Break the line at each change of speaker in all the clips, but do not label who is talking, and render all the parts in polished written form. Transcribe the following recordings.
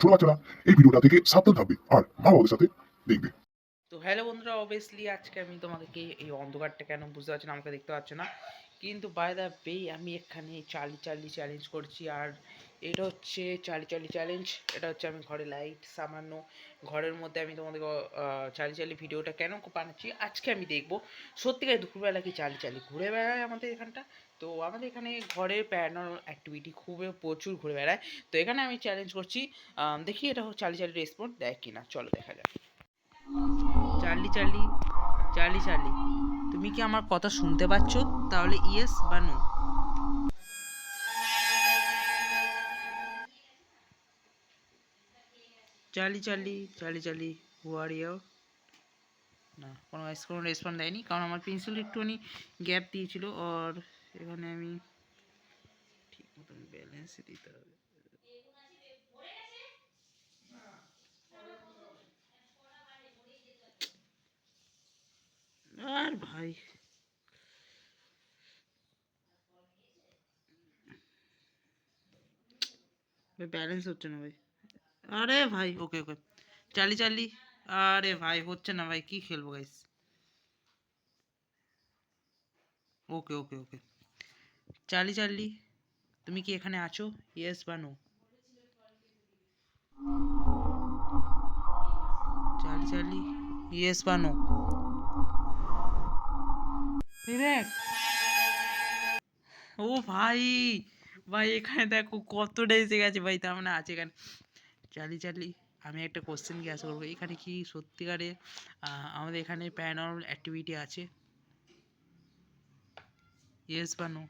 ছোট বাচ্চারা এই ভিডিওটা থেকে সাবধান থাকবে আর মা বাবাদের সাথে দেখবে।
তো হ্যালো বন্ধুরা, অবভিয়াসলি আজকে আমি তোমাদেরকে এই অন্ধকারটা কেন বুঝতে পারছি না, আমাকে দেখতে পাচ্ছ না, কিন্তু বাই দ্য বে আমি এখানে চার্লি চার্লি চ্যালেঞ্জ করছি। আর এটা হচ্ছে চার্লি চার্লি চ্যালেঞ্জ। এটা হচ্ছে আমি ঘরে লাইট সামান্য ঘরের মধ্যে আমি তোমাদেরকে চার্লি চার্লি ভিডিওটা কেন বানাচ্ছি আজকে আমি দেখবো। সত্যিকার দুপুরবেলা কি চার্লি চার্লি ঘুরে বেড়ায় আমাদের এখানটা। তো আমাদের এখানে ঘরের প্যারানর্মাল অ্যাক্টিভিটি খুবই প্রচুর ঘুরে বেড়ায়। তো এখানে আমি চ্যালেঞ্জ করছি, দেখি এটা চার্লি চার্লি রেসপন্স দেয় কিনা। চলো দেখা যাক। চার্লি চার্লি চার্লি চার্লি, তুমি কি আমার কথা শুনতে পাচ্ছ? তাহলে ইয়েস বা no. Charlie Charlie Charlie Charlie, who are you? না, কোনো রেসপন্স দেয়নি, কারণ আমার পেন্সিল একটুখানি গ্যাপ দিয়েছিল। আর এখানে আমি ঠিক মতন ব্যালেন্স দিতে হবে। আর ভাই ব্যালেন্স হচ্ছে না ভাই। আরে ভাই, ওকে ওকে, চার্লি চার্লি। আরে ভাই হচ্ছে না ভাই, কি খেলবো গাইস। ওকে ওকে ওকে, চার্লি চার্লি, তুমি কি এখানে আছো? ইয়েস বা নো। চার্লি চার্লি, ইয়েস বা নো। দেখ, ও ভাই, ভাই এখানে দেখো কতটা এসে গেছে ভাই, তার মানে আছে এখানে। চার্লি চার্লি, আমি একটা কোশ্চেন জিজ্ঞাসা করবো, এখানে কি সত্যিকারে আমাদের এখানে প্যারানর্মাল অ্যাক্টিভিটি আছে? ইয়েস বা নো,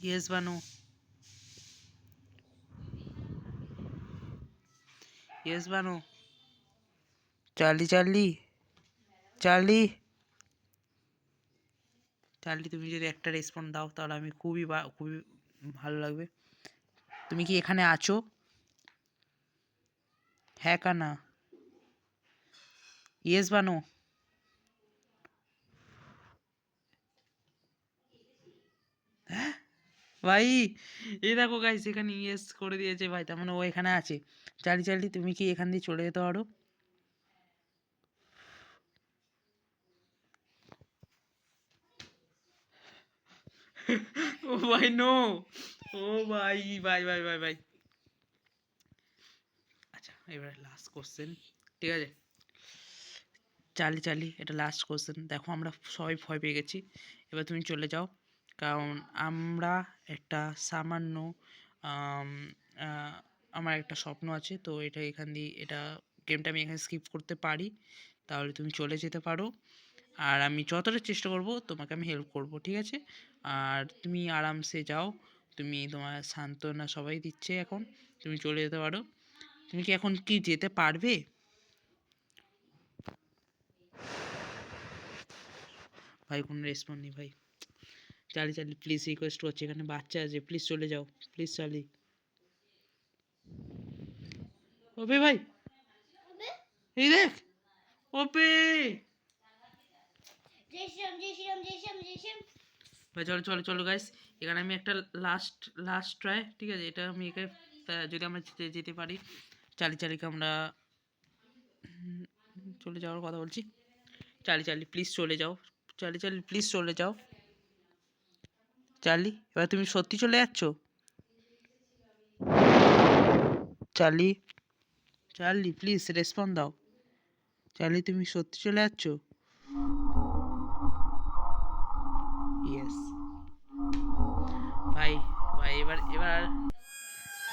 ইয়েস বা নো, ইয়েস বা no. Charlie Charlie Charlie Charlie, তুমি যদি একটা রেসপন্স দাও তাহলে আমি খুবই ভালো লাগবে। তুমি কি এখানে আছো? হ্যাঁ কা না, ইয়েস বা নো। ভাই এই দেখো গাইস, এখানে ইয়েস করে দিয়েছে ভাই, তার মানে ও এখানে আছে। চার্লি চার্লি, তুমি কি এখান দিয়ে চলে যেতে পারো? ও ভাই নো, ও ভাই ভাই ভাই ভাই ভাই। আচ্ছা, এবার লাস্ট কোশ্চেন, ঠিক আছে চার্লি চার্লি, এটা লাস্ট কোশ্চেন। দেখো আমরা সবাই ভয় পেয়ে গেছি, এবার তুমি চলে যাও, কারণ আমরা একটা সামান্য আম, আহ, আমার একটা স্বপ্ন আছে, তো এটা এখান দিয়ে এটা গেমটা আমি এখানে স্কিপ করতে পারি, তাহলে তুমি চলে যেতে পারো। আর আমি যতটা চেষ্টা করব তোমাকে আমি হেল্প করব, ঠিক আছে? আর তুমি আরামসে যাও, তুমি তোমার সান্ত্বনা সবাই দিচ্ছে এখন, তুমি চলে যেতে পারো। তুমি কি এখন কি যেতে পারবে? ভাই কোনো রেসপন্স নেই ভাই। চার্লি চার্লি প্লিজ রিকোয়েস্ট করছি, এখানে বাচ্চা আছে, প্লিজ চলে যাও, প্লিজ চার্লি। ওপে ভাই, এই দেখ, ওপে ভাই, চলো চলো চলো গাইস, এখানে আমি একটা লাস্ট লাস্ট ট্রাই, ঠিক আছে? এটা আমি এখানে যদি আমরা যেতে পারি, চার্লি চার্লিকে আমরা চলে যাওয়ার কথা বলছি। চার্লি চার্লি প্লিজ চলে যাও, চার্লি চার্লি প্লিজ চলে যাও। চার্লি, এবার তুমি সত্যি চলে যাচ্ছ? চার্লি চার্লি প্লিজ রেসপন্স দাও। চার্লি, তুমি সত্যি চলে যাচ্ছ? ইয়েস ভাই। ভাই এবার এবার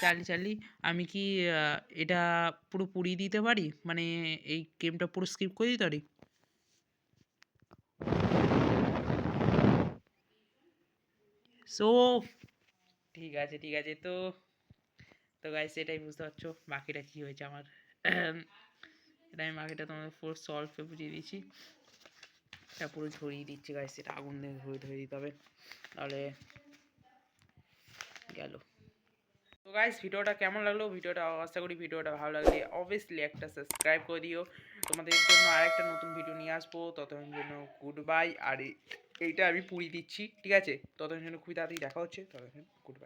চার্লি চার্লি, আমি কি এটা পুরো পুড়িয়ে দিতে পারি, মানে এই গেমটা পুরো স্কিপ করে দিতে পারি? সো ঠিক আছে ঠিক আছে, তো তো গাইস এটাই বুঝতে পারছো বাকিটা কি হয়েছে আমার। এটা আমি বাকিটা তোমাদের পুরো সলভে বুঝিয়ে দিয়েছি। এটা পুরো ঝরিয়ে দিচ্ছি গাইস, এটা আগুন দিয়ে ধরে দিতে হবে, তাহলে গেল। তো গাইস ভিডিওটা কেমন লাগলো, ভিডিওটা আশা করি ভিডিওটা ভালো লাগলে অবভিয়াসলি একটা সাবস্ক্রাইব করে দিও। তোমাদের জন্য আরেকটা নতুন ভিডিও নিয়ে আসবো, ততক্ষণ জন্য গুড বাই। আর এইটা আমি পুড়িয়ে দিচ্ছি, ঠিক আছে? ততক্ষণ জন্য খুবই তাড়াতাড়ি দেখা হচ্ছে, ততক্ষণ গুড বাই।